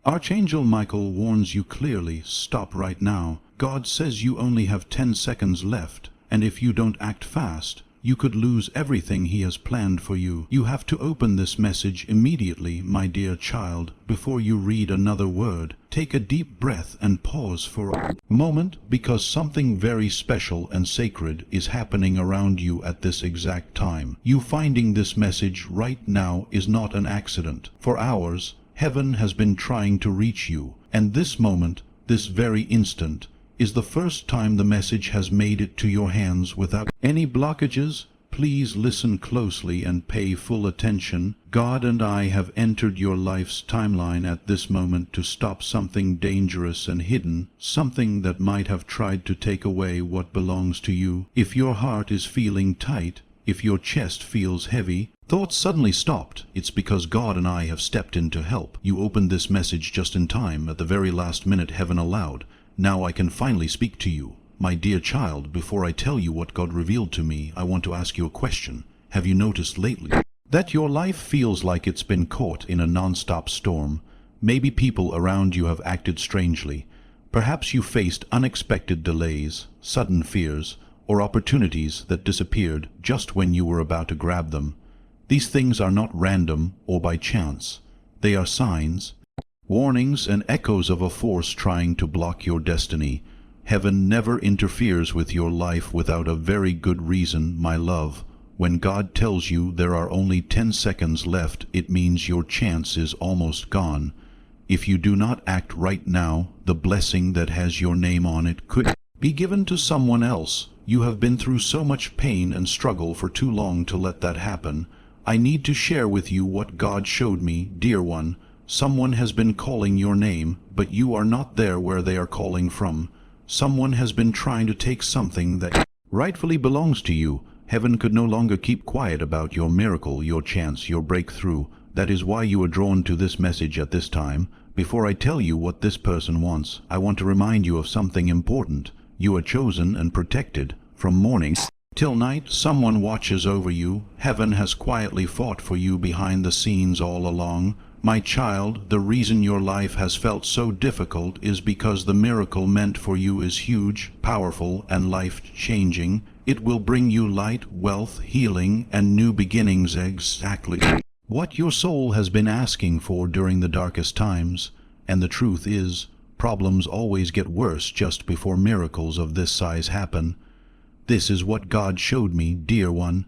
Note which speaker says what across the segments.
Speaker 1: Archangel Michael warns you clearly, stop right now. God says you only have 10 seconds left, and if you don't act fast, you could lose everything he has planned for you. You have to open this message immediately, my dear child, before you read another word. Take a deep breath and pause for a moment, because something very special and sacred is happening around you at this exact time. You finding this message right now is not an accident. For hours, heaven has been trying to reach you, and this moment, this very instant, is the first time the message has made it to your hands without any blockages. Please listen closely and pay full attention. God and I have entered your life's timeline at this moment to stop something dangerous and hidden, something that might have tried to take away what belongs to you. If your heart is feeling tight, if your chest feels heavy, thoughts suddenly stopped, it's because God and I have stepped in to help. You opened this message just in time, at the very last minute heaven allowed. Now I can finally speak to you. My dear child, before I tell you what God revealed to me, I want to ask you a question. Have you noticed lately that your life feels like it's been caught in a non-stop storm? Maybe people around you have acted strangely. Perhaps you faced unexpected delays, sudden fears, or opportunities that disappeared just when you were about to grab them. These things are not random or by chance. They are signs, warnings, and echoes of a force trying to block your destiny. Heaven never interferes with your life without a very good reason, my love. When God tells you there are only 10 seconds left, it means your chance is almost gone. If you do not act right now, the blessing that has your name on it could be given to someone else. You have been through so much pain and struggle for too long to let that happen. I need to share with you what God showed me, dear one. Someone has been calling your name, but you are not there where they are calling from. Someone has been trying to take something that rightfully belongs to you. Heaven could no longer keep quiet about your miracle, your chance, your breakthrough. That is why you are drawn to this message at this time. Before I tell you what this person wants, I want to remind you of something important. You are chosen and protected. From morning till night, someone watches over you. Heaven has quietly fought for you behind the scenes all along. My child, the reason your life has felt so difficult is because the miracle meant for you is huge, powerful, and life-changing. It will bring you light, wealth, healing, and new beginnings, exactly what your soul has been asking for during the darkest times. And the truth is, problems always get worse just before miracles of this size happen. This is what God showed me, dear one.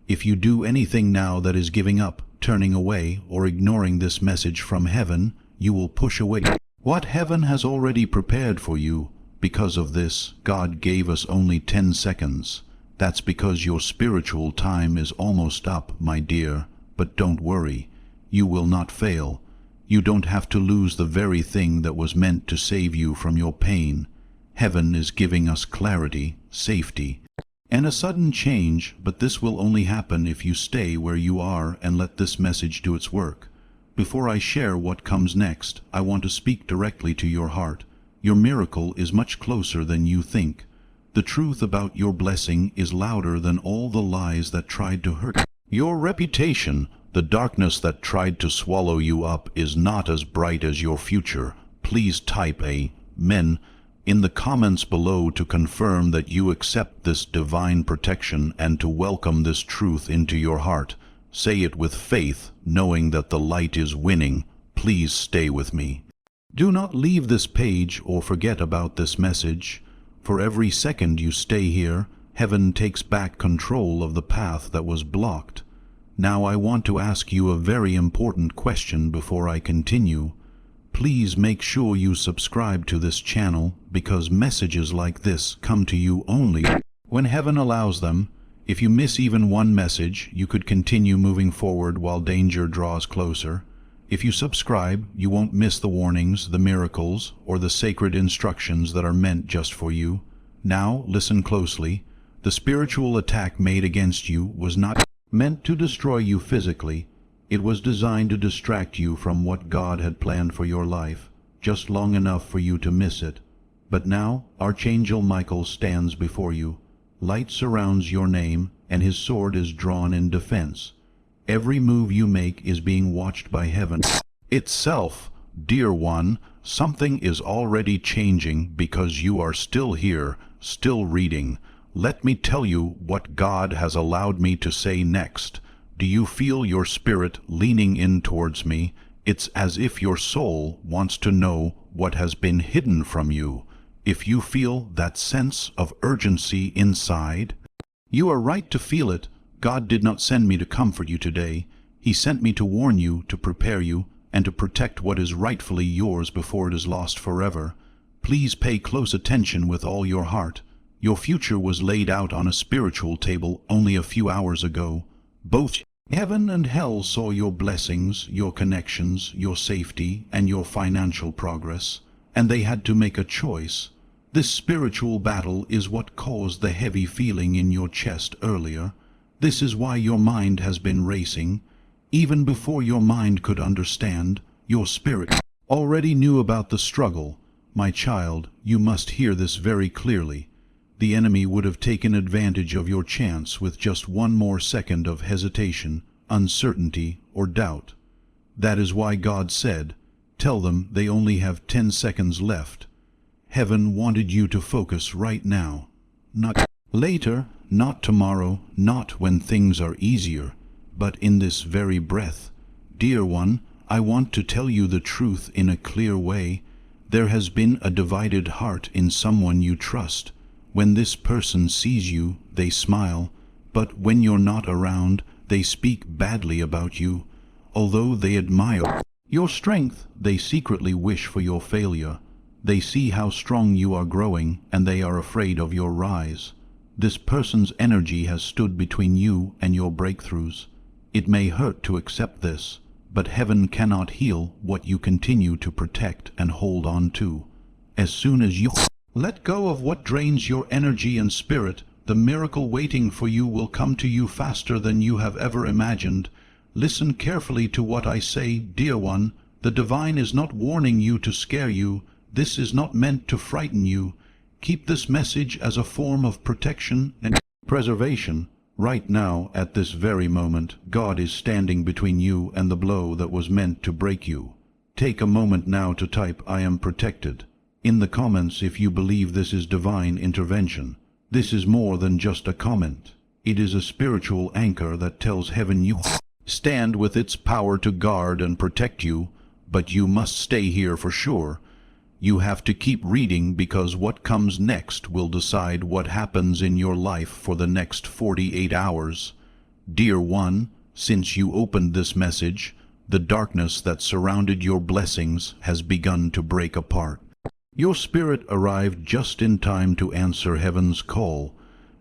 Speaker 1: If you do anything now that is giving up, turning away, or ignoring this message from heaven, you will push away what heaven has already prepared for you. Because of this, God gave us only 10 seconds. That's because your spiritual time is almost up, my dear. But don't worry, you will not fail. You don't have to lose the very thing that was meant to save you from your pain. Heaven is giving us clarity, safety, and a sudden change, but this will only happen if you stay where you are and let this message do its work. Before I share what comes next, I want to speak directly to your heart. Your miracle is much closer than you think. The truth about your blessing is louder than all the lies that tried to hurt your reputation. The darkness that tried to swallow you up is not as bright as your future. Please type Amen in the comments below to confirm that you accept this divine protection and to welcome this truth into your heart. Say it with faith, knowing that the light is winning. Please stay with me. Do not leave this page or forget about this message. For every second you stay here, heaven takes back control of the path that was blocked. Now I want to ask you a very important question before I continue. Please make sure you subscribe to this channel, because messages like this come to you only when heaven allows them. If you miss even one message, you could continue moving forward while danger draws closer. If you subscribe, you won't miss the warnings, the miracles, or the sacred instructions that are meant just for you. Now, listen closely. The spiritual attack made against you was not meant to destroy you physically. It was designed to distract you from what God had planned for your life, just long enough for you to miss it. But now, Archangel Michael stands before you. Light surrounds your name, and his sword is drawn in defense. Every move you make is being watched by heaven itself. Dear one, something is already changing because you are still here, still reading. Let me tell you what God has allowed me to say next. Do you feel your spirit leaning in towards me? It's as if your soul wants to know what has been hidden from you. If you feel that sense of urgency inside, you are right to feel it. God did not send me to comfort you today. He sent me to warn you, to prepare you, and to protect what is rightfully yours before it is lost forever. Please pay close attention with all your heart. Your future was laid out on a spiritual table only a few hours ago. Both heaven and hell saw your blessings, your connections, your safety, and your financial progress, and they had to make a choice. This spiritual battle is what caused the heavy feeling in your chest earlier. This is why your mind has been racing. Even before your mind could understand, your spirit already knew about the struggle. My child, you must hear this very clearly. The enemy would have taken advantage of your chance with just one more second of hesitation, uncertainty, or doubt. That is why God said, "Tell them they only have 10 seconds left." Heaven wanted you to focus right now. Not later, not tomorrow, not when things are easier, but in this very breath. Dear one, I want to tell you the truth in a clear way. There has been a divided heart in someone you trust. When this person sees you, they smile, but when you're not around, they speak badly about you. Although they admire your strength, they secretly wish for your failure. They see how strong you are growing, and they are afraid of your rise. This person's energy has stood between you and your breakthroughs. It may hurt to accept this, but heaven cannot heal what you continue to protect and hold on to. As soon as you let go of what drains your energy and spirit, the miracle waiting for you will come to you faster than you have ever imagined. Listen carefully to what I say, dear one. The divine is not warning you to scare you. This is not meant to frighten you. Keep this message as a form of protection and preservation. Right now, at this very moment, God is standing between you and the blow that was meant to break you. Take a moment now to type, "I am protected," in the comments if you believe this is divine intervention. This is more than just a comment. It is a spiritual anchor that tells heaven you stand with its power to guard and protect you, but you must stay here for sure. You have to keep reading because what comes next will decide what happens in your life for the next 48 hours. Dear one, since you opened this message, the darkness that surrounded your blessings has begun to break apart. Your spirit arrived just in time to answer heaven's call.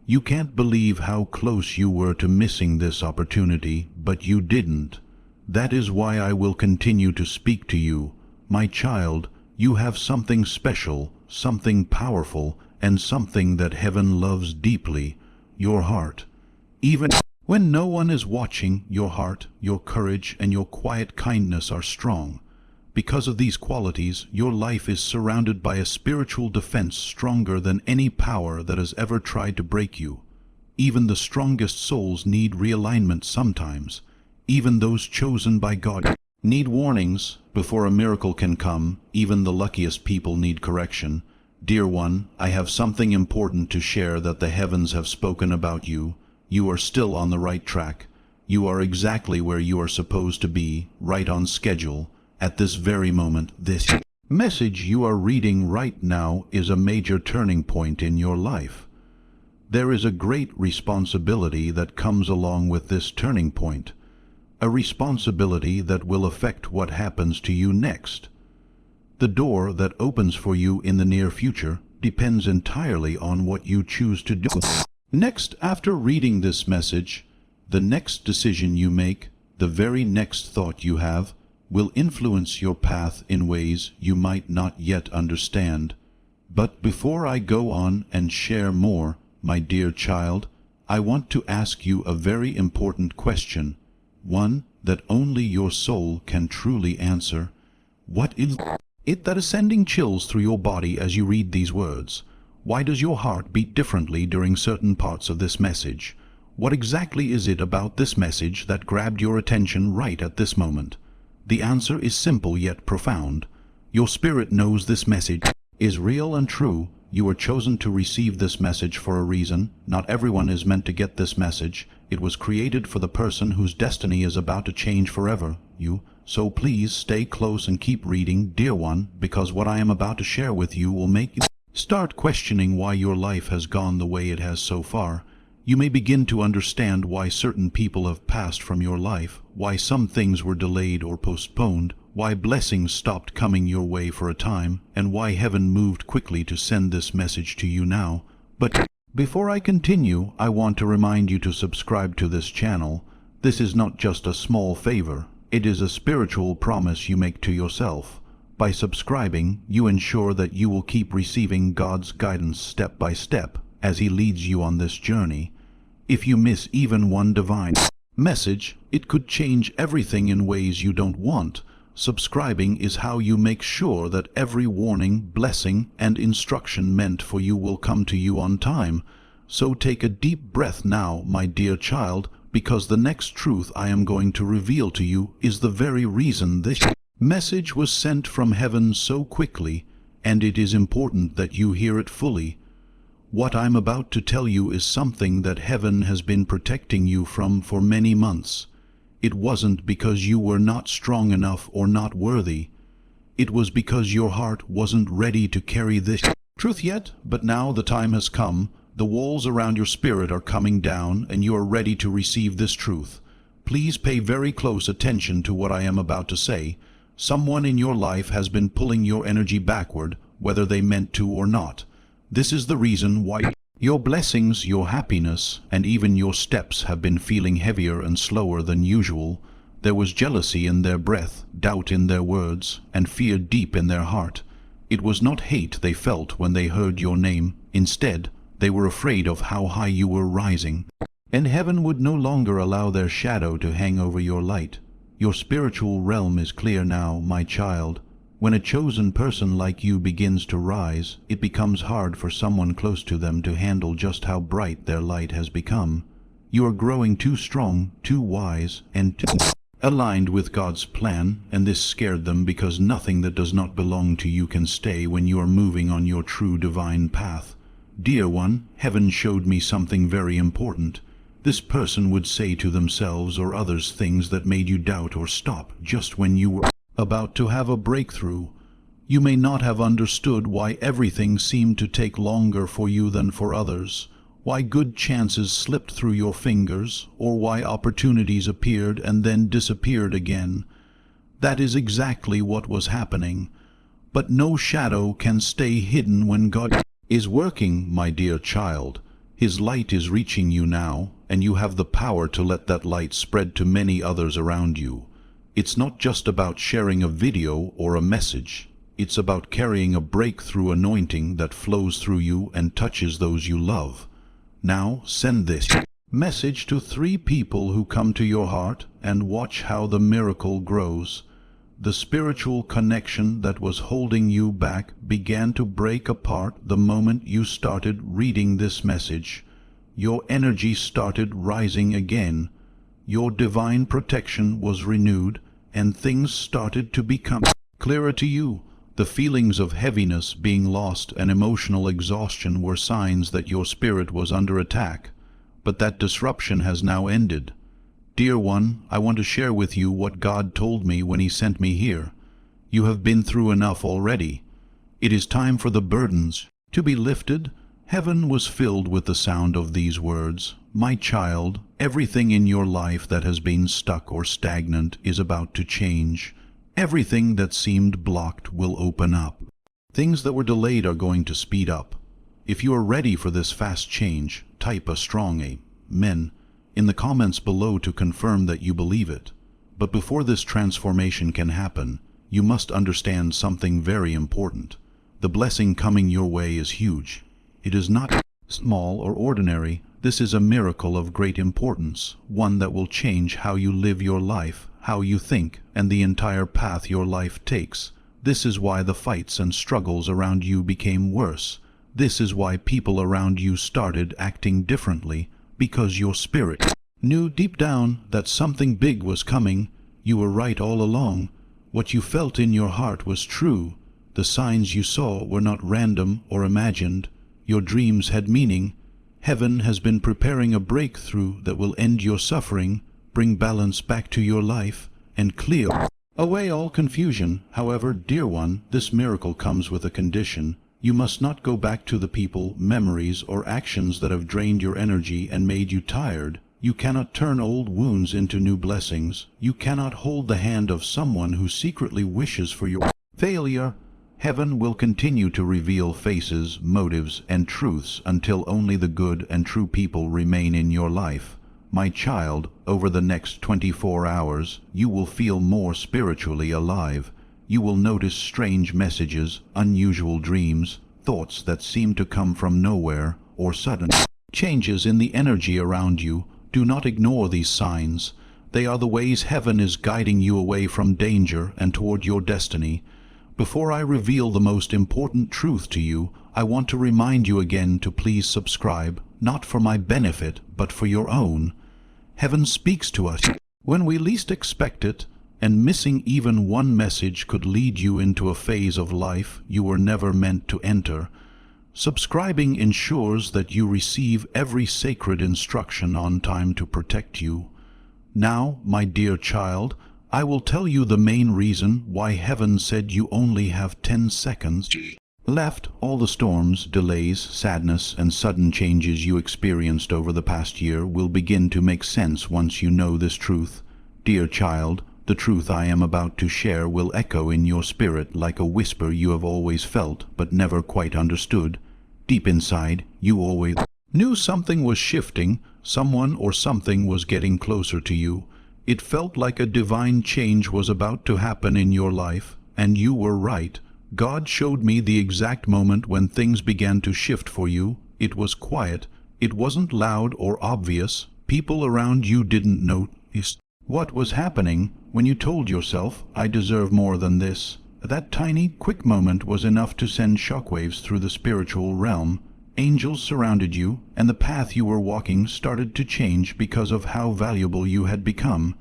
Speaker 1: You can't believe how close you were to missing this opportunity, but you didn't. That is why I will continue to speak to you. My child, you have something special, something powerful, and something that heaven loves deeply, your heart. Even when no one is watching, your heart, your courage, and your quiet kindness are strong. Because of these qualities, your life is surrounded by a spiritual defense stronger than any power that has ever tried to break you. Even the strongest souls need realignment sometimes. Even those chosen by God need warnings. Before a miracle can come, even the luckiest people need correction. Dear one, I have something important to share that the heavens have spoken about you. You are still on the right track. You are exactly where you are supposed to be, right on schedule. At this very moment, this message you are reading right now is a major turning point in your life. There is a great responsibility that comes along with this turning point. A responsibility that will affect what happens to you next. The door that opens for you in the near future depends entirely on what you choose to do. Next, after reading this message, the next decision you make, the very next thought you have, will influence your path in ways you might not yet understand. But before I go on and share more, my dear child, I want to ask you a very important question. One that only your soul can truly answer. What is it that is sending chills through your body as you read these words? Why does your heart beat differently during certain parts of this message? What exactly is it about this message that grabbed your attention right at this moment? The answer is simple yet profound. Your spirit knows this message is real and true. You were chosen to receive this message for a reason. Not everyone is meant to get this message. It was created for the person whose destiny is about to change forever. So please stay close and keep reading, dear one, because what I am about to share with you will make you start questioning why your life has gone the way it has so far. You may begin to understand why certain people have passed from your life, why some things were delayed or postponed, why blessings stopped coming your way for a time, and why heaven moved quickly to send this message to you now. But before I continue, I want to remind you to subscribe to this channel. This is not just a small favor. It is a spiritual promise you make to yourself. By subscribing, you ensure that you will keep receiving God's guidance step by step as He leads you on this journey. If you miss even one divine message, it could change everything in ways you don't want. Subscribing is how you make sure that every warning, blessing, and instruction meant for you will come to you on time. So take a deep breath now, my dear child, because the next truth I am going to reveal to you is the very reason this message was sent from heaven so quickly, and it is important that you hear it fully. What I'm about to tell you is something that heaven has been protecting you from for many months. It wasn't because you were not strong enough or not worthy. It was because your heart wasn't ready to carry this truth yet, but now the time has come. The walls around your spirit are coming down, and you are ready to receive this truth. Please pay very close attention to what I am about to say. Someone in your life has been pulling your energy backward, whether they meant to or not. This is the reason why your blessings, your happiness, and even your steps have been feeling heavier and slower than usual. There was jealousy in their breath, doubt in their words, and fear deep in their heart. It was not hate they felt when they heard your name. Instead, they were afraid of how high you were rising, and heaven would no longer allow their shadow to hang over your light. Your spiritual realm is clear now, my child. When a chosen person like you begins to rise, it becomes hard for someone close to them to handle just how bright their light has become. You are growing too strong, too wise, and too aligned with God's plan, and this scared them because nothing that does not belong to you can stay when you are moving on your true divine path. Dear one, heaven showed me something very important. This person would say to themselves or others things that made you doubt or stop just when you were about to have a breakthrough. You may not have understood why everything seemed to take longer for you than for others, why good chances slipped through your fingers, or why opportunities appeared and then disappeared again. That is exactly what was happening. But no shadow can stay hidden when God is working, my dear child. His light is reaching you now, and you have the power to let that light spread to many others around you. It's not just about sharing a video or a message. It's about carrying a breakthrough anointing that flows through you and touches those you love. Now send this message to 3 people who come to your heart and watch how the miracle grows. The spiritual connection that was holding you back began to break apart the moment you started reading this message. Your energy started rising again. Your divine protection was renewed, and things started to become clearer to you. The feelings of heaviness, being lost, and emotional exhaustion were signs that your spirit was under attack. But that disruption has now ended. Dear one, I want to share with you what God told me when He sent me here. You have been through enough already. It is time for the burdens to be lifted. Heaven was filled with the sound of these words. My child, everything in your life that has been stuck or stagnant is about to change. Everything that seemed blocked will open up. Things that were delayed are going to speed up. If you are ready for this fast change, type a strong Amen in the comments below to confirm that you believe it. But before this transformation can happen, you must understand something very important. The blessing coming your way is huge. It is not small or ordinary. This is a miracle of great importance, one that will change how you live your life, how you think, and the entire path your life takes. This is why the fights and struggles around you became worse. This is why people around you started acting differently, because your spirit knew deep down that something big was coming. You were right all along. What you felt in your heart was true. The signs you saw were not random or imagined. Your dreams had meaning. Heaven has been preparing a breakthrough that will end your suffering, bring balance back to your life, and clear away all confusion. However, dear one, this miracle comes with a condition. You must not go back to the people, memories, or actions that have drained your energy and made you tired. You cannot turn old wounds into new blessings. You cannot hold the hand of someone who secretly wishes for your failure. Heaven will continue to reveal faces, motives, and truths until only the good and true people remain in your life. My child, over the next 24 hours, you will feel more spiritually alive. You will notice strange messages, unusual dreams, thoughts that seem to come from nowhere, or sudden changes in the energy around you. Do not ignore these signs. They are the ways heaven is guiding you away from danger and toward your destiny. Before I reveal the most important truth to you, I want to remind you again to please subscribe, not for my benefit, but for your own. Heaven speaks to us when we least expect it, and missing even one message could lead you into a phase of life you were never meant to enter. Subscribing ensures that you receive every sacred instruction on time to protect you. Now, my dear child, I will tell you the main reason why heaven said you only have 10 seconds left. All the storms, delays, sadness, and sudden changes you experienced over the past year will begin to make sense once you know this truth. Dear child, the truth I am about to share will echo in your spirit like a whisper you have always felt but never quite understood. Deep inside, you always knew something was shifting, someone or something was getting closer to you. It felt like a divine change was about to happen in your life, and you were right. God showed me the exact moment when things began to shift for you. It was quiet. It wasn't loud or obvious. People around you didn't notice what was happening. When you told yourself, I deserve more than this, that tiny, quick moment was enough to send shockwaves through the spiritual realm. Angels surrounded you, and the path you were walking started to change because of how valuable you had become.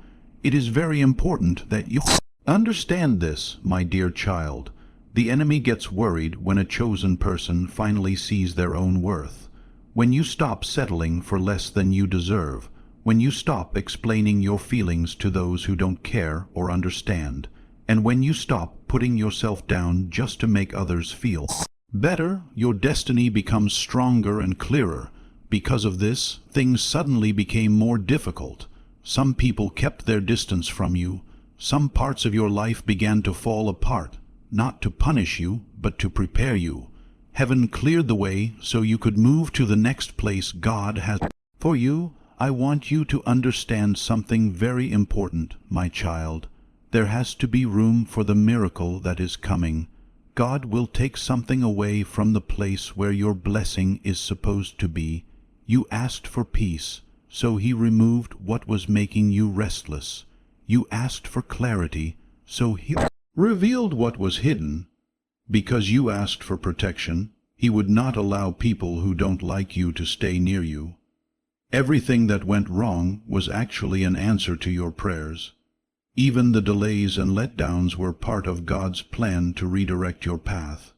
Speaker 1: It is very important that you understand this, my dear child. The enemy gets worried when a chosen person finally sees their own worth. When you stop settling for less than you deserve, when you stop explaining your feelings to those who don't care or understand, and when you stop putting yourself down just to make others feel better, your destiny becomes stronger and clearer. Because of this, things suddenly became more difficult. Some people kept their distance from you. Some parts of your life began to fall apart, not to punish you, but to prepare you. Heaven cleared the way so you could move to the next place God has for you. I want you to understand something very important, my child. There has to be room for the miracle that is coming. God will take something away from the place where your blessing is supposed to be. You asked for peace, so He removed what was making you restless. You asked for clarity, so He revealed what was hidden. Because you asked for protection, He would not allow people who don't like you to stay near you. Everything that went wrong was actually an answer to your prayers. Even the delays and letdowns were part of God's plan to redirect your path.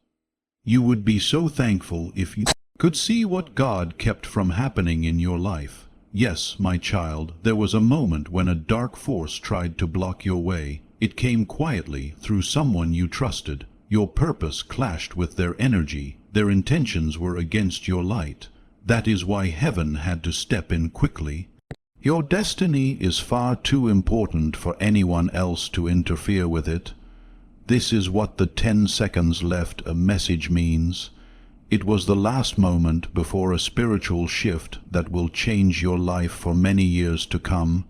Speaker 1: You would be so thankful if you could see what God kept from happening in your life. Yes, my child, there was a moment when a dark force tried to block your way. It came quietly through someone you trusted. Your purpose clashed with their energy. Their intentions were against your light. That is why heaven had to step in quickly. Your destiny is far too important for anyone else to interfere with it. This is what the 10 seconds left a message means. It was the last moment before a spiritual shift that will change your life for many years to come.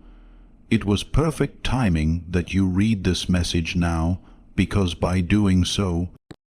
Speaker 1: It was perfect timing that you read this message now, because by doing so,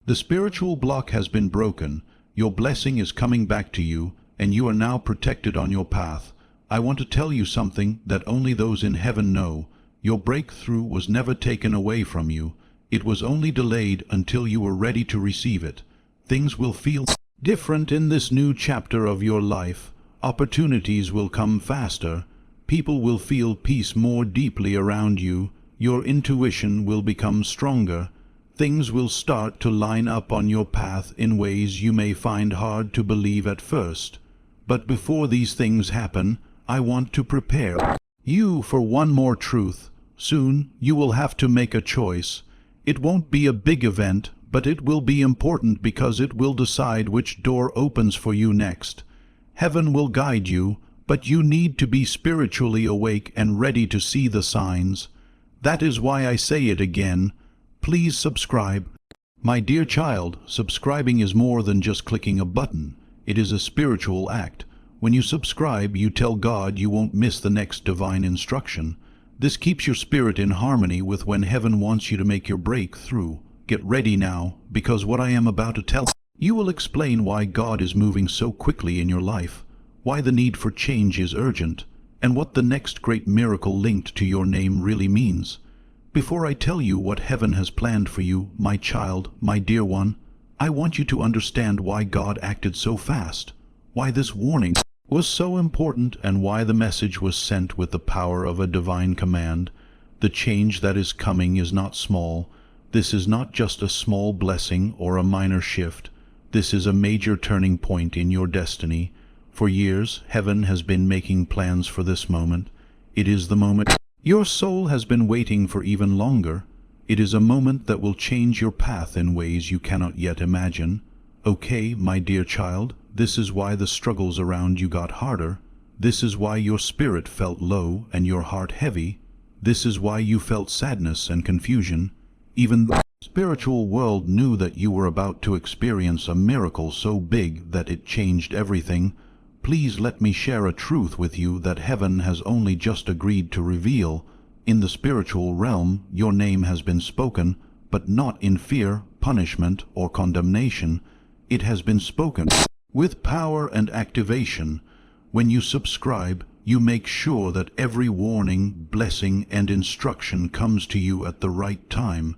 Speaker 1: the spiritual block has been broken. Your blessing is coming back to you, and you are now protected on your path. I want to tell you something that only those in heaven know. Your breakthrough was never taken away from you. It was only delayed until you were ready to receive it. Things will feel different in this new chapter of your life. Opportunities will come faster. People will feel peace more deeply around you. your intuition will become stronger. Things will start to line up on your path in ways you may find hard to believe at first. But before these things happen, I want to prepare you for one more truth. Soon you will have to make a choice. It won't be a big event, but it will be important because it will decide which door opens for you next. Heaven will guide you, but you need to be spiritually awake and ready to see the signs. That is why I say it again. Please subscribe. My dear child, subscribing is more than just clicking a button. It is a spiritual act. When you subscribe, you tell God you won't miss the next divine instruction. This keeps your spirit in harmony with when heaven wants you to make your breakthrough. Get ready now, because what I am about to tell you will explain why God is moving so quickly in your life, why the need for change is urgent, and what the next great miracle linked to your name really means. Before I tell you what heaven has planned for you, my child, my dear one, I want you to understand why God acted so fast, why this warning was so important, and why the message was sent with the power of a divine command. The change that is coming is not small. This is not just a small blessing or a minor shift. This is a major turning point in your destiny. For years, heaven has been making plans for this moment. It is the moment your soul has been waiting for even longer. It is a moment that will change your path in ways you cannot yet imagine. Okay, my dear child, this is why the struggles around you got harder. This is why your spirit felt low and your heart heavy. This is why you felt sadness and confusion. Even the spiritual world knew that you were about to experience a miracle so big that it changed everything. Please let me share a truth with you that heaven has only just agreed to reveal. In the spiritual realm, your name has been spoken, but not in fear, punishment, or condemnation. It has been spoken with power and activation. When you subscribe, you make sure that every warning, blessing, and instruction comes to you at the right time.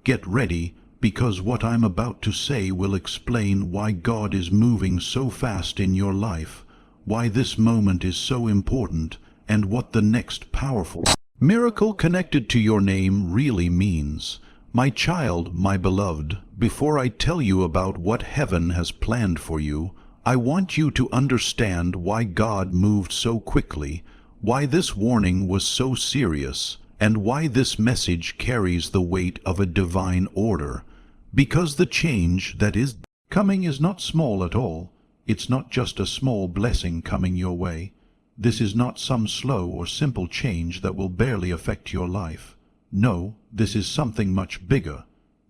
Speaker 1: Get ready, because what I'm about to say will explain why God is moving so fast in your life, why this moment is so important, and what the next powerful miracle connected to your name really means. My child, my beloved, before I tell you about what heaven has planned for you, I want you to understand why God moved so quickly, why this warning was so serious, and why this message carries the weight of a divine order. Because the change that is coming is not small at all. It's not just a small blessing coming your way. This is not some slow or simple change that will barely affect your life. No, this is something much bigger.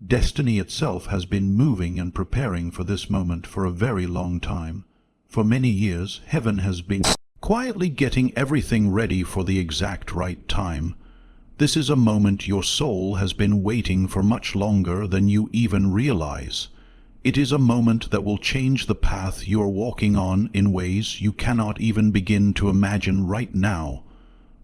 Speaker 1: Destiny itself has been moving and preparing for this moment for a very long time. For many years, heaven has been quietly getting everything ready for the exact right time. This is a moment your soul has been waiting for much longer than you even realize. It is a moment that will change the path you are walking on in ways you cannot even begin to imagine right now.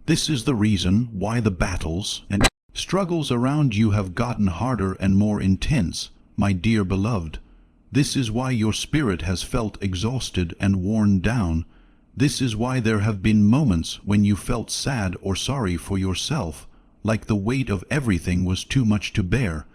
Speaker 1: This is the reason why the battles and struggles around you have gotten harder and more intense, my dear beloved. This is why your spirit has felt exhausted and worn down. This is why there have been moments when you felt sad or sorry for yourself, like the weight of everything was too much to bear.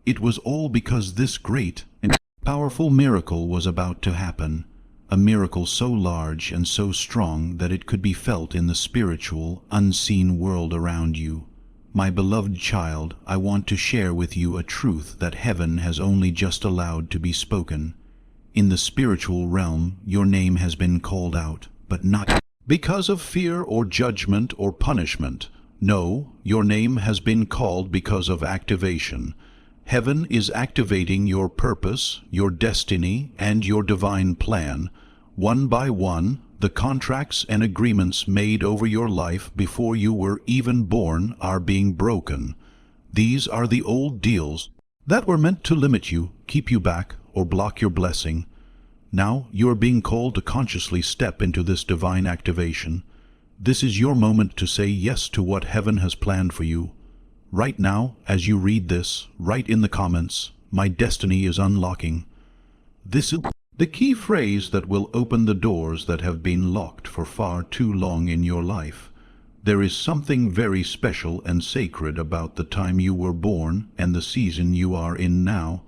Speaker 1: It was all because this great and powerful miracle was about to happen, a miracle so large and so strong that it could be felt in the spiritual, unseen world around you. My beloved child, I want to share with you a truth that heaven has only just allowed to be spoken. In the spiritual realm, your name has been called out, but not because of fear or judgment or punishment. No, your name has been called because of activation. Heaven is activating your purpose, your destiny, and your divine plan. One by one, the contracts and agreements made over your life before you were even born are being broken. These are the old deals that were meant to limit you, keep you back, or block your blessing. Now you are being called to consciously step into this divine activation. This is your moment to say yes to what heaven has planned for you. Right now, as you read this, write in the comments, "My destiny is unlocking." This is the key phrase that will open the doors that have been locked for far too long in your life. There is something very special and sacred about the time you were born and the season you are in now.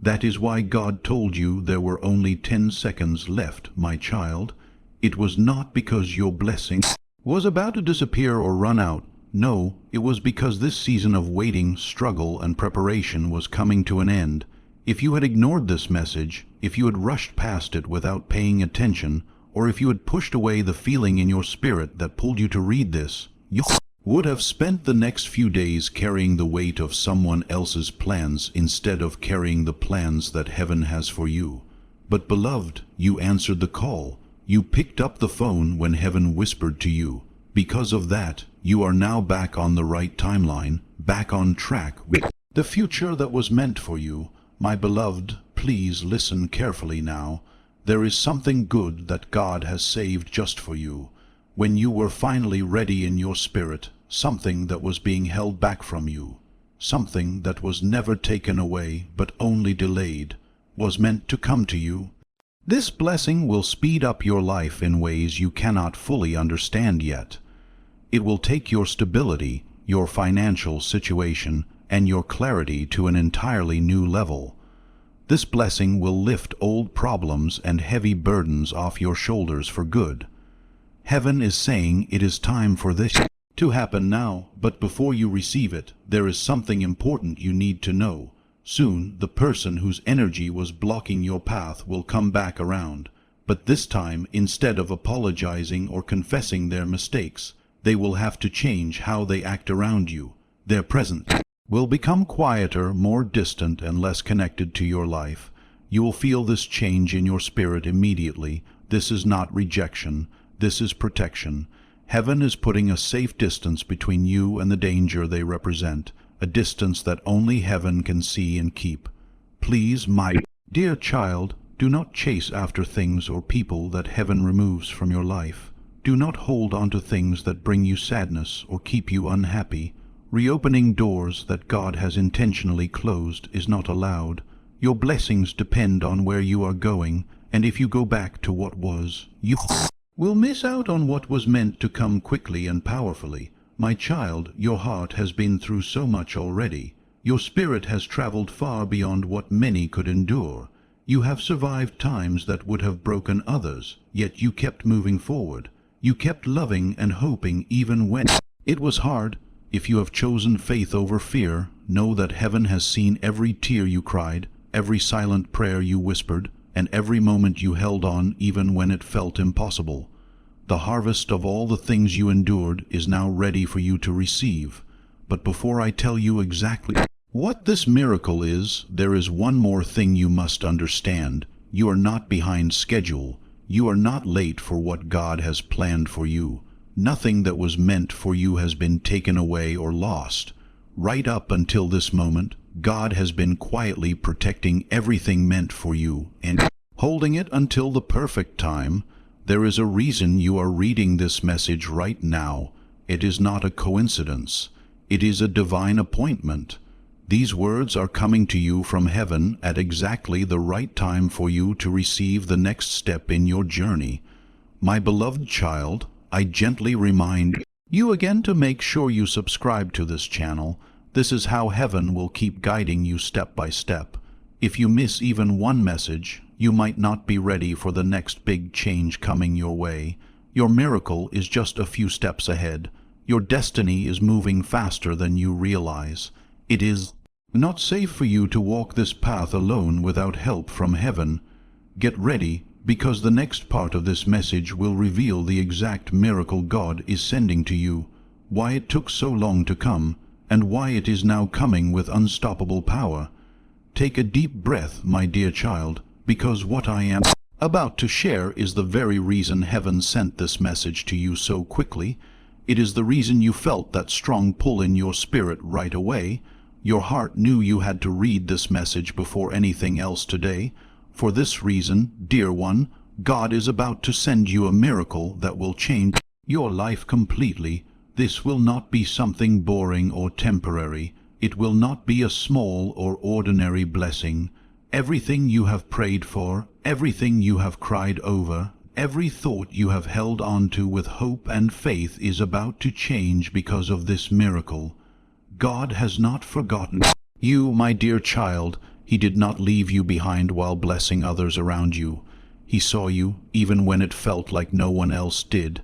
Speaker 1: That is why God told you there were only 10 seconds left, my child. It was not because your blessing was about to disappear or run out. No, it was because this season of waiting, struggle, and preparation was coming to an end. If you had ignored this message, if you had rushed past it without paying attention, or if you had pushed away the feeling in your spirit that pulled you to read this, you would have spent the next few days carrying the weight of someone else's plans instead of carrying the plans that heaven has for you. But beloved, you answered the call. You picked up the phone when heaven whispered to you. Because of that, you are now back on the right timeline, back on track with the future that was meant for you. My beloved, please listen carefully now. There is something good that God has saved just for you. When you were finally ready in your spirit, something that was being held back from you, something that was never taken away but only delayed, was meant to come to you. This blessing will speed up your life in ways you cannot fully understand yet. It will take your stability, your financial situation, and your clarity to an entirely new level. This blessing will lift old problems and heavy burdens off your shoulders for good. Heaven is saying it is time for this to happen now, but before you receive it, there is something important you need to know. Soon, the person whose energy was blocking your path will come back around, but this time, instead of apologizing or confessing their mistakes, they will have to change how they act around you. Their presence will become quieter, more distant, and less connected to your life. You will feel this change in your spirit immediately. This is not rejection. This is protection. Heaven is putting a safe distance between you and the danger they represent, a distance that only heaven can see and keep. Please, my dear child, do not chase after things or people that heaven removes from your life. Do not hold on to things that bring you sadness or keep you unhappy. Reopening doors that God has intentionally closed is not allowed. Your blessings depend on where you are going, and if you go back to what was, you will miss out on what was meant to come quickly and powerfully. My child, your heart has been through so much already. Your spirit has traveled far beyond what many could endure. You have survived times that would have broken others, yet you kept moving forward. You kept loving and hoping even when it was hard. If you have chosen faith over fear, know that heaven has seen every tear you cried, every silent prayer you whispered, and every moment you held on even when it felt impossible. The harvest of all the things you endured is now ready for you to receive. But before I tell you exactly what this miracle is, there is one more thing you must understand. You are not behind schedule. You are not late for what God has planned for you. Nothing that was meant for you has been taken away or lost. Right up until this moment, God has been quietly protecting everything meant for you and holding it until the perfect time. There is a reason you are reading this message right now. It is not a coincidence. It is a divine appointment. These words are coming to you from heaven at exactly the right time for you to receive the next step in your journey. My beloved child, I gently remind you again to make sure you subscribe to this channel. This is how heaven will keep guiding you step by step. If you miss even one message, you might not be ready for the next big change coming your way. Your miracle is just a few steps ahead. Your destiny is moving faster than you realize. It is not safe for you to walk this path alone without help from heaven. Get ready, because the next part of this message will reveal the exact miracle God is sending to you, why it took so long to come, and why it is now coming with unstoppable power. Take a deep breath, my dear child, because what I am about to share is the very reason heaven sent this message to you so quickly. It is the reason you felt that strong pull in your spirit right away. Your heart knew you had to read this message before anything else today. For this reason, dear one, God is about to send you a miracle that will change your life completely. This will not be something boring or temporary. It will not be a small or ordinary blessing. Everything you have prayed for, everything you have cried over, Every thought you have held on to with hope and faith is about to change because of this miracle. God has not forgotten you, my dear child. He did not leave you behind while blessing others around you. He saw you, even when it felt like no one else did.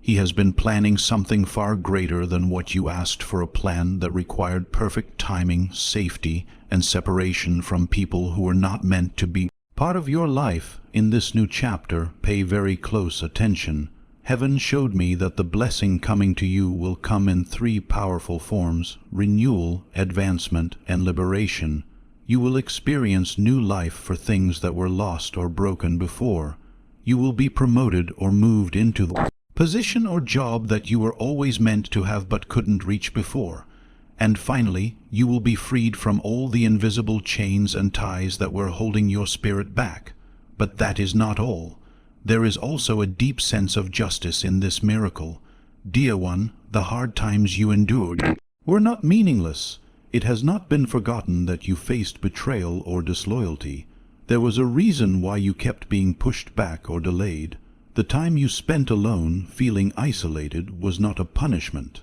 Speaker 1: He has been planning something far greater than what you asked for, a plan that required perfect timing, safety, and separation from people who were not meant to be part of your life. In this new chapter, pay very close attention. Heaven showed me that the blessing coming to you will come in 3 powerful forms: renewal, advancement, and liberation. You will experience new life for things that were lost or broken before. You will be promoted or moved into the position or job that you were always meant to have but couldn't reach before. And finally, you will be freed from all the invisible chains and ties that were holding your spirit back. But that is not all. There is also a deep sense of justice in this miracle. Dear one, the hard times you endured were not meaningless. It has not been forgotten that you faced betrayal or disloyalty. There was a reason why you kept being pushed back or delayed. The time you spent alone, feeling isolated, was not a punishment.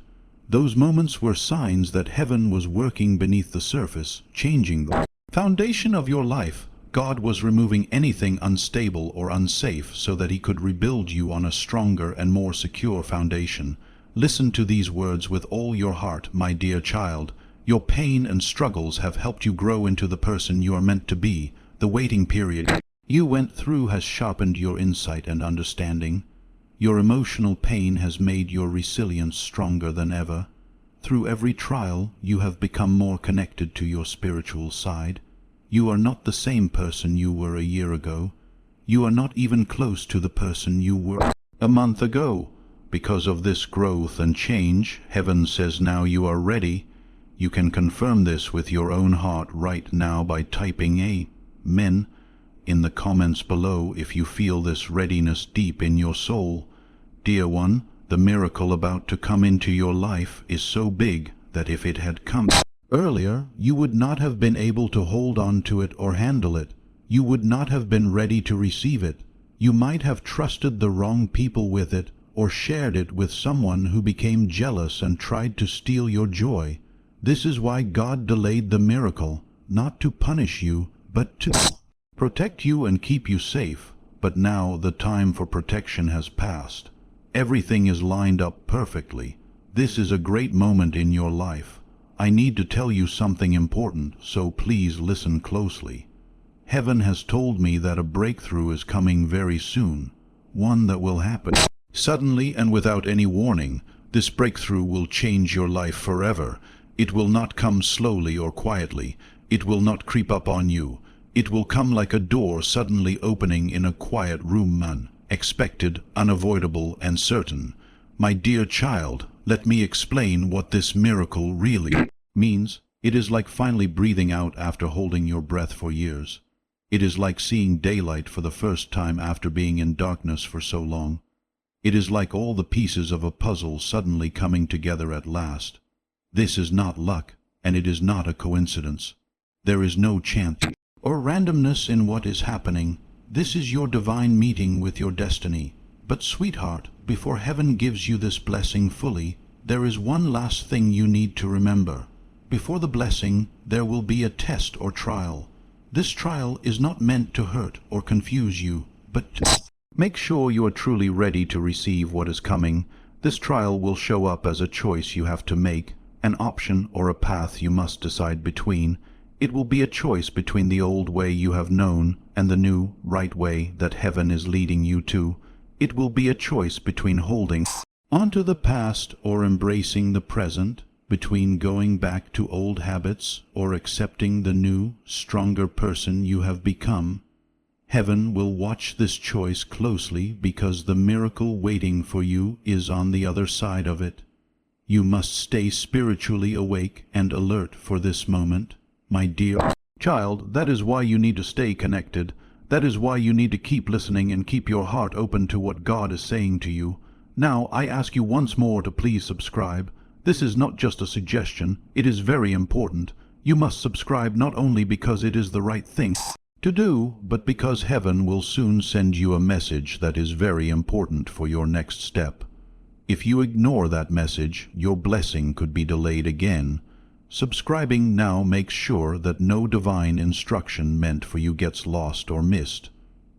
Speaker 1: Those moments were signs that heaven was working beneath the surface, changing the foundation of your life. God was removing anything unstable or unsafe so that he could rebuild you on a stronger and more secure foundation. Listen to these words with all your heart, my dear child. Your pain and struggles have helped you grow into the person you are meant to be. The waiting period you went through has sharpened your insight and understanding. Your emotional pain has made your resilience stronger than ever. Through every trial, you have become more connected to your spiritual side. You are not the same person you were a year ago. You are not even close to the person you were a month ago. Because of this growth and change, heaven says now you are ready. You can confirm this with your own heart right now by typing Amen in the comments below if you feel this readiness deep in your soul. Dear one, the miracle about to come into your life is so big that if it had come earlier, you would not have been able to hold on to it or handle it. You would not have been ready to receive it. You might have trusted the wrong people with it, or shared it with someone who became jealous and tried to steal your joy. This is why God delayed the miracle, not to punish you, but to protect you and keep you safe. But now the time for protection has passed. Everything is lined up perfectly. This is a great moment in your life. I need to tell you something important, so please listen closely. Heaven has told me that a breakthrough is coming very soon, one that will happen suddenly and without any warning. This breakthrough will change your life forever. It will not come slowly or quietly. It will not creep up on you. It will come like a door suddenly opening in a quiet room, unexpected, unavoidable, and certain. My dear child, let me explain what this miracle really means. It is like finally breathing out after holding your breath for years. It is like seeing daylight for the first time after being in darkness for so long. It is like all the pieces of a puzzle suddenly coming together at last. This is not luck, and it is not a coincidence. There is no chance or randomness in what is happening. This is your divine meeting with your destiny. But sweetheart, before heaven gives you this blessing fully, there is one last thing you need to remember. Before the blessing, there will be a test or trial. This trial is not meant to hurt or confuse you, but to make sure you are truly ready to receive what is coming. This trial will show up as a choice you have to make, an option or a path you must decide between. It will be a choice between the old way you have known and the new, right way that heaven is leading you to. It will be a choice between holding onto the past or embracing the present, between going back to old habits or accepting the new, stronger person you have become. Heaven will watch this choice closely because the miracle waiting for you is on the other side of it. You must stay spiritually awake and alert for this moment. My dear child, that is why you need to stay connected. That is why you need to keep listening and keep your heart open to what God is saying to you. Now, I ask you once more to please subscribe. This is not just a suggestion, it is very important. You must subscribe not only because it is the right thing to do, but because heaven will soon send you a message that is very important for your next step. If you ignore that message, your blessing could be delayed again. Subscribing now makes sure that no divine instruction meant for you gets lost or missed.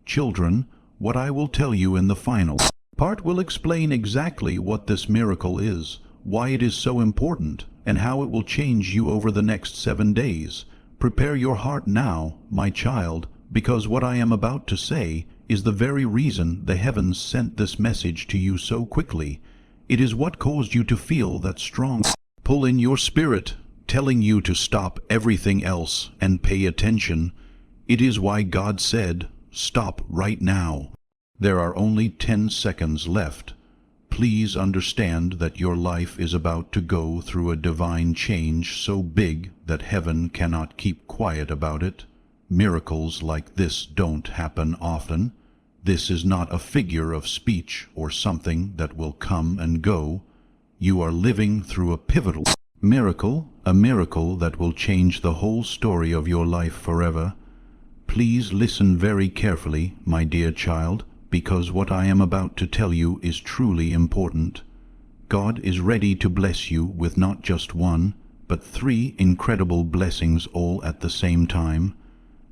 Speaker 1: Children, what I will tell you in the final part will explain exactly what this miracle is, why it is so important, and how it will change you over the next 7 days. Prepare your heart now, my child, because what I am about to say is the very reason the heavens sent this message to you so quickly. It is what caused you to feel that strong pull in your spirit, telling you to stop everything else and pay attention. It is why God said, "Stop right now." There are only 10 seconds left. Please understand that your life is about to go through a divine change so big that heaven cannot keep quiet about it. Miracles like this don't happen often. This is not a figure of speech or something that will come and go. You are living through a pivotal miracle, a miracle that will change the whole story of your life forever. Please listen very carefully, my dear child, because what I am about to tell you is truly important. God is ready to bless you with not just one, but 3 incredible blessings all at the same time.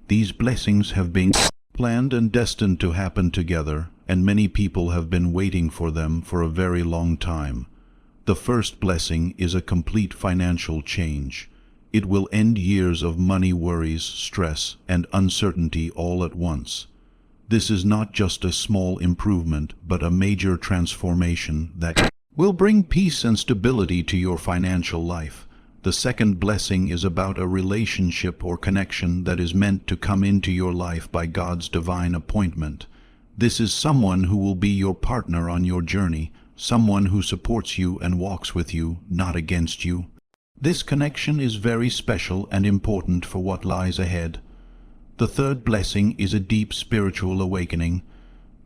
Speaker 1: These blessings have been planned and destined to happen together, and many people have been waiting for them for a very long time. The first blessing is a complete financial change. It will end years of money worries, stress, and uncertainty all at once. This is not just a small improvement, but a major transformation that will bring peace and stability to your financial life. The second blessing is about a relationship or connection that is meant to come into your life by God's divine appointment. This is someone who will be your partner on your journey, someone who supports you and walks with you, not against you. This connection is very special and important for what lies ahead. The third blessing is a deep spiritual awakening.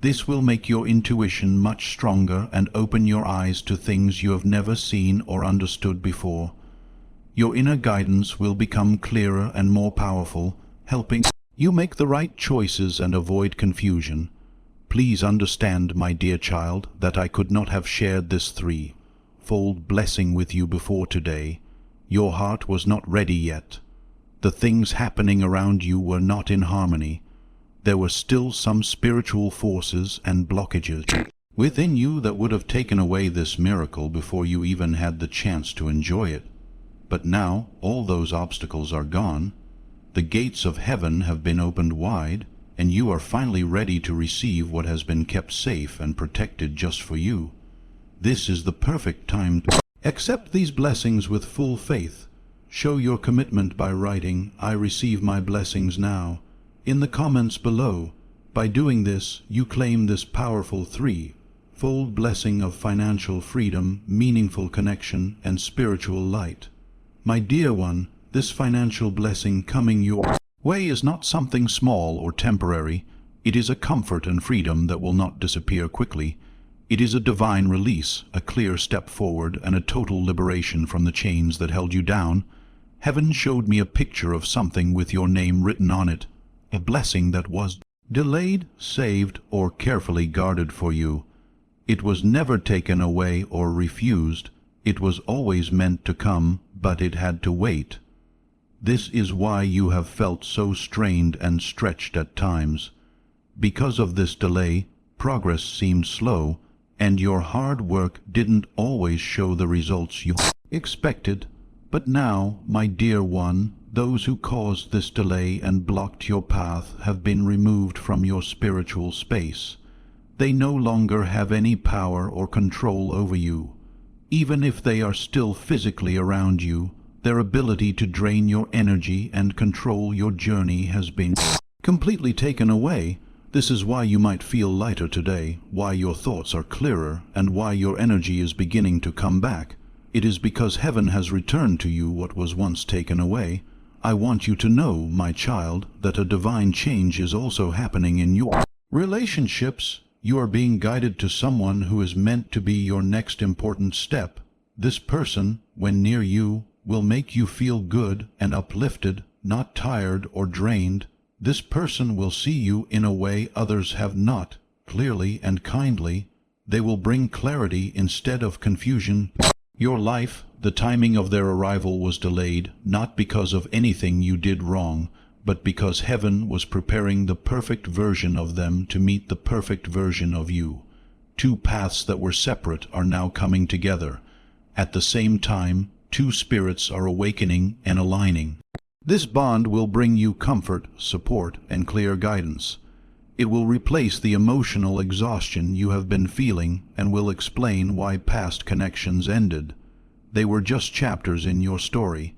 Speaker 1: This will make your intuition much stronger and open your eyes to things you have never seen or understood before. Your inner guidance will become clearer and more powerful, helping you make the right choices and avoid confusion. Please understand, my dear child, that I could not have shared this 3-fold blessing with you before today. Your heart was not ready yet. The things happening around you were not in harmony. There were still some spiritual forces and blockages within you that would have taken away this miracle before you even had the chance to enjoy it. But now all those obstacles are gone. The gates of heaven have been opened wide, and you are finally ready to receive what has been kept safe and protected just for you. This is the perfect time to accept these blessings with full faith. Show your commitment by writing, "I receive my blessings now," in the comments below. By doing this, you claim this powerful 3-fold blessing of financial freedom, meaningful connection, and spiritual light. My dear one, this financial blessing coming your way is not something small or temporary. It is a comfort and freedom that will not disappear quickly. It is a divine release, a clear step forward, and a total liberation from the chains that held you down. Heaven showed me a picture of something with your name written on it, a blessing that was delayed, saved, or carefully guarded for you. It was never taken away or refused. It was always meant to come, but it had to wait. This is why you have felt so strained and stretched at times. Because of this delay, progress seemed slow, and your hard work didn't always show the results you expected. But now, my dear one, those who caused this delay and blocked your path have been removed from your spiritual space. They no longer have any power or control over you. Even if they are still physically around you, their ability to drain your energy and control your journey has been completely taken away. This is why you might feel lighter today, why your thoughts are clearer, and why your energy is beginning to come back. It is because heaven has returned to you what was once taken away. I want you to know, my child, that a divine change is also happening in your relationships. You are being guided to someone who is meant to be your next important step. This person, when near you, will make you feel good and uplifted, not tired or drained. This person will see you in a way others have not, clearly and kindly. They will bring clarity instead of confusion. Your life, the timing of their arrival was delayed, not because of anything you did wrong, but because heaven was preparing the perfect version of them to meet the perfect version of you. Two paths that were separate are now coming together. At the same time, two spirits are awakening and aligning. This bond will bring you comfort, support, and clear guidance. It will replace the emotional exhaustion you have been feeling and will explain why past connections ended. They were just chapters in your story.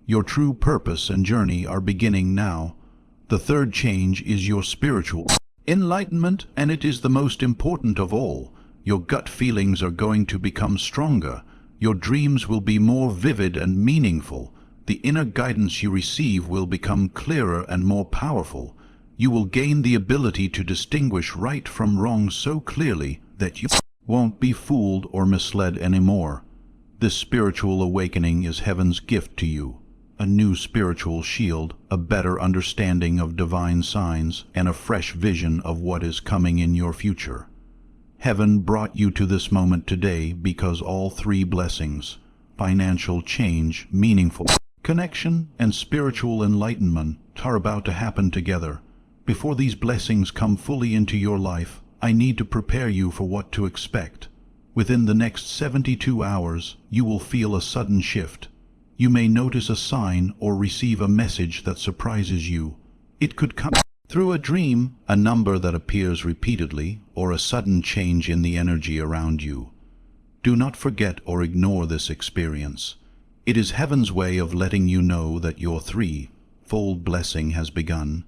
Speaker 1: Your true purpose and journey are beginning now. The third change is your spiritual enlightenment, and it is the most important of all. Your gut feelings are going to become stronger. Your dreams will be more vivid and meaningful. The inner guidance you receive will become clearer and more powerful. You will gain the ability to distinguish right from wrong so clearly that you won't be fooled or misled anymore. This spiritual awakening is heaven's gift to you. A new spiritual shield, a better understanding of divine signs, and a fresh vision of what is coming in your future. Heaven brought you to this moment today because all three blessings, financial change, meaningful connection, and spiritual enlightenment, are about to happen together. Before these blessings come fully into your life, I need to prepare you for what to expect. Within the next 72 hours, you will feel a sudden shift. You may notice a sign or receive a message that surprises you. It could come through a dream, a number that appears repeatedly, or a sudden change in the energy around you. Do not forget or ignore this experience. It is heaven's way of letting you know that your threefold blessing has begun.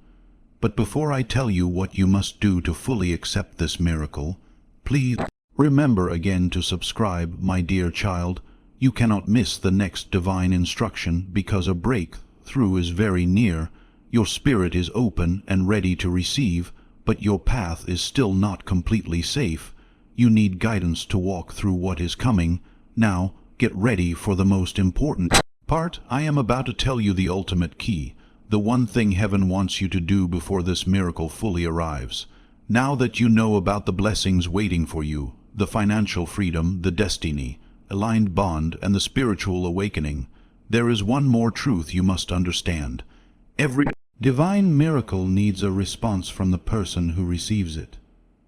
Speaker 1: But before I tell you what you must do to fully accept this miracle, please remember again to subscribe, my dear child. You cannot miss the next divine instruction because a breakthrough is very near. Your spirit is open and ready to receive, but your path is still not completely safe. You need guidance to walk through what is coming. Now, get ready for the most important part. I am about to tell you the ultimate key, the one thing heaven wants you to do before this miracle fully arrives. Now that you know about the blessings waiting for you, the financial freedom, the destiny, aligned bond, and the spiritual awakening, there is one more truth you must understand. Every divine miracle needs a response from the person who receives it.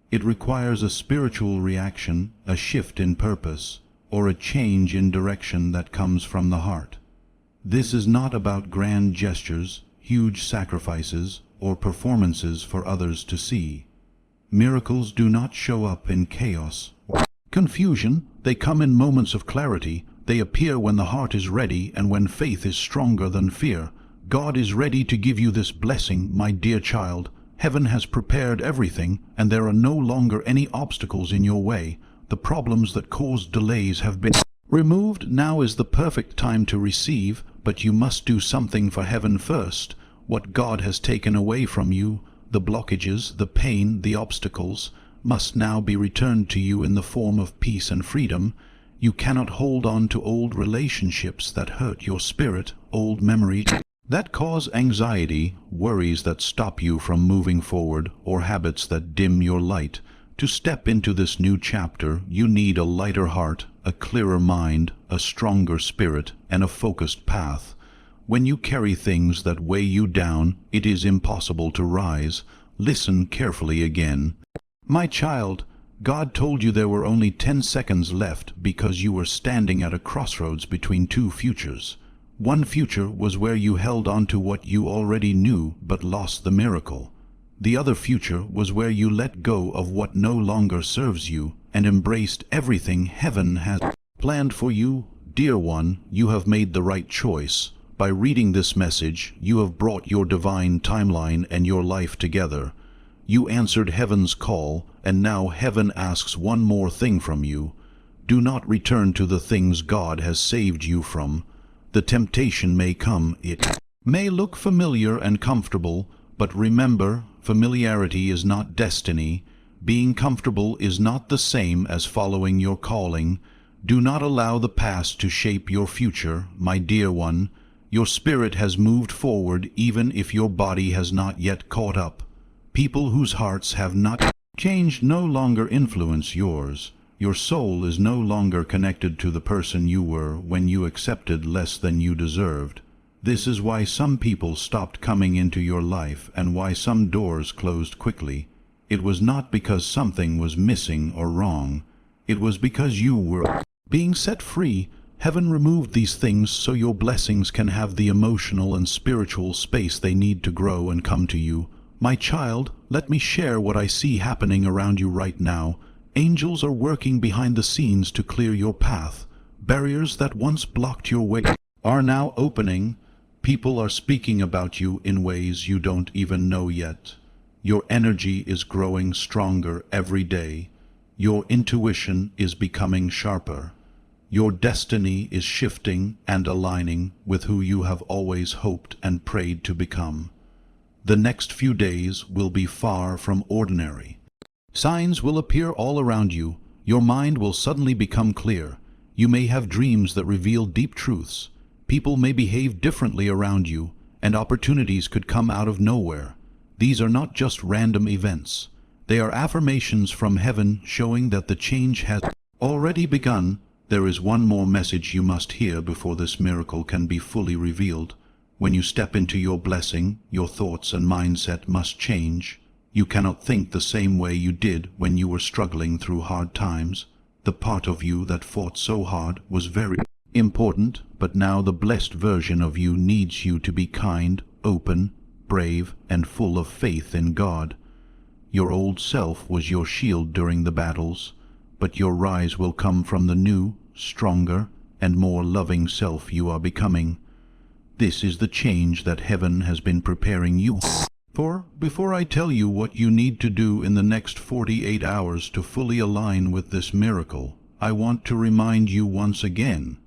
Speaker 1: It requires a spiritual reaction, a shift in purpose, or a change in direction that comes from the heart. This is not about grand gestures, huge sacrifices, or performances for others to see. Miracles do not show up in chaos or confusion. They come in moments of clarity. They appear when the heart is ready and when faith is stronger than fear. God is ready to give you this blessing, my dear child. Heaven has prepared everything, and there are no longer any obstacles in your way. The problems that caused delays have been removed. Now is the perfect time to receive, but you must do something for heaven first. What God has taken away from you, the blockages, the pain, the obstacles, must now be returned to you in the form of peace and freedom. You cannot hold on to old relationships that hurt your spirit, old memories that cause anxiety, worries that stop you from moving forward, or habits that dim your light. To step into this new chapter, you need a lighter heart, a clearer mind, a stronger spirit, and a focused path. When you carry things that weigh you down, it is impossible to rise. Listen carefully again. My child, God told you there were only 10 seconds left because you were standing at a crossroads between two futures. One future was where you held on to what you already knew but lost the miracle. The other future was where you let go of what no longer serves you and embraced everything heaven has planned for you. Dear one, you have made the right choice. By reading this message, you have brought your divine timeline and your life together. You answered heaven's call, and now heaven asks one more thing from you. Do not return to the things God has saved you from. The temptation may come. It may look familiar and comfortable, but remember, familiarity is not destiny. Being comfortable is not the same as following your calling. Do not allow the past to shape your future, my dear one. Your spirit has moved forward even if your body has not yet caught up. People whose hearts have not changed no longer influence yours. Your soul is no longer connected to the person you were when you accepted less than you deserved. This is why some people stopped coming into your life and why some doors closed quickly. It was not because something was missing or wrong. It was because you were being set free. Heaven removed these things so your blessings can have the emotional and spiritual space they need to grow and come to you. My child, let me share what I see happening around you right now. Angels are working behind the scenes to clear your path. Barriers that once blocked your way are now opening. People are speaking about you in ways you don't even know yet. Your energy is growing stronger every day. Your intuition is becoming sharper. Your destiny is shifting and aligning with who you have always hoped and prayed to become. The next few days will be far from ordinary. Signs will appear all around you. Your mind will suddenly become clear. You may have dreams that reveal deep truths. People may behave differently around you, and opportunities could come out of nowhere. These are not just random events. They are affirmations from heaven showing that the change has already begun. There is one more message you must hear before this miracle can be fully revealed. When you step into your blessing, your thoughts and mindset must change. You cannot think the same way you did when you were struggling through hard times. The part of you that fought so hard was very important, but now the blessed version of you needs you to be kind, open, brave, and full of faith in God. Your old self was your shield during the battles, but your rise will come from the new, stronger, and more loving self you are becoming. This is the change that heaven has been preparing you for. Before I tell you what you need to do in the next 48 hours to fully align with this miracle, I want to remind you once again,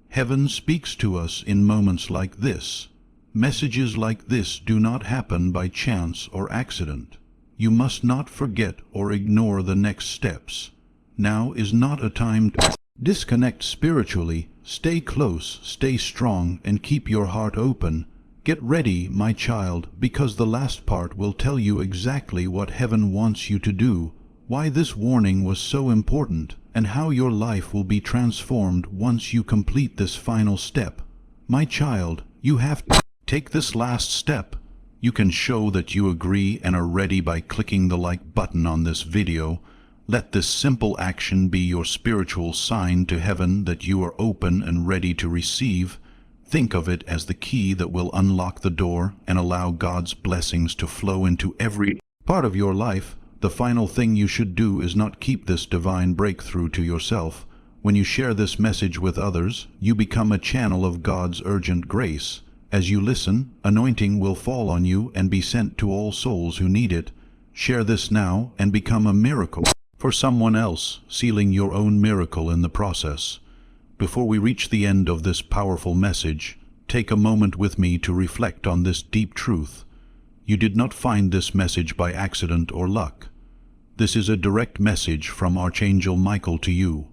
Speaker 1: heaven speaks to us in moments like this. Messages like this do not happen by chance or accident. You must not forget or ignore the next steps. Now is not a time to disconnect spiritually. Stay close, stay strong, and keep your heart open. Get ready, my child, because the last part will tell you exactly what heaven wants you to do, why this warning was so important, and how your life will be transformed once you complete this final step. My child, you have to take this last step. You can show that you agree and are ready by clicking the like button on this video. Let this simple action be your spiritual sign to heaven that you are open and ready to receive. Think of it as the key that will unlock the door and allow God's blessings to flow into every part of your life. The final thing you should do is not keep this divine breakthrough to yourself. When you share this message with others, you become a channel of God's urgent grace. As you listen, anointing will fall on you and be sent to all souls who need it. Share this now and become a miracle for someone else, sealing your own miracle in the process. Before we reach the end of this powerful message, take a moment with me to reflect on this deep truth. You did not find this message by accident or luck. This is a direct message from Archangel Michael to you.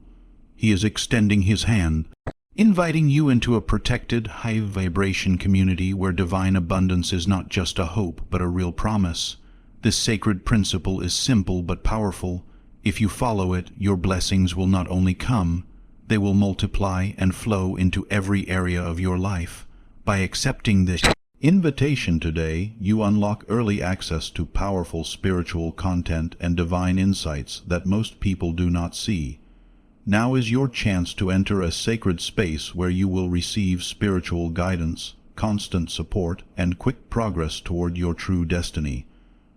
Speaker 1: He is extending his hand, inviting you into a protected, high-vibration community where divine abundance is not just a hope but a real promise. This sacred principle is simple but powerful. If you follow it, your blessings will not only come, they will multiply and flow into every area of your life. By accepting this invitation today, you unlock early access to powerful spiritual content and divine insights that most people do not see. Now is your chance to enter a sacred space where you will receive spiritual guidance, constant support, and quick progress toward your true destiny.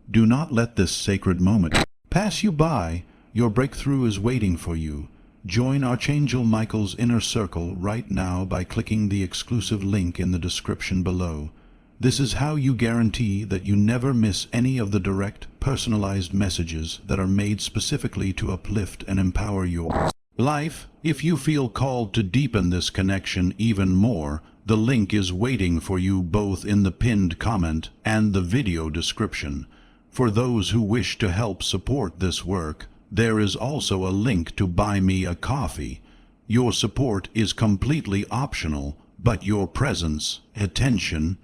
Speaker 1: Do not let this sacred moment pass you by. Your breakthrough is waiting for you. Join Archangel Michael's inner circle right now by clicking the exclusive link in the description below. This is how you guarantee that you never miss any of the direct, personalized messages that are made specifically to uplift and empower your life. If you feel called to deepen this connection even more, the link is waiting for you both in the pinned comment and the video description. For those who wish to help support this work, there is also a link to buy me a coffee. Your support is completely optional, But your presence, attention,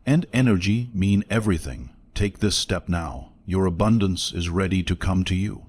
Speaker 1: and energy mean everything. Take this step now. Your abundance is ready to come to you.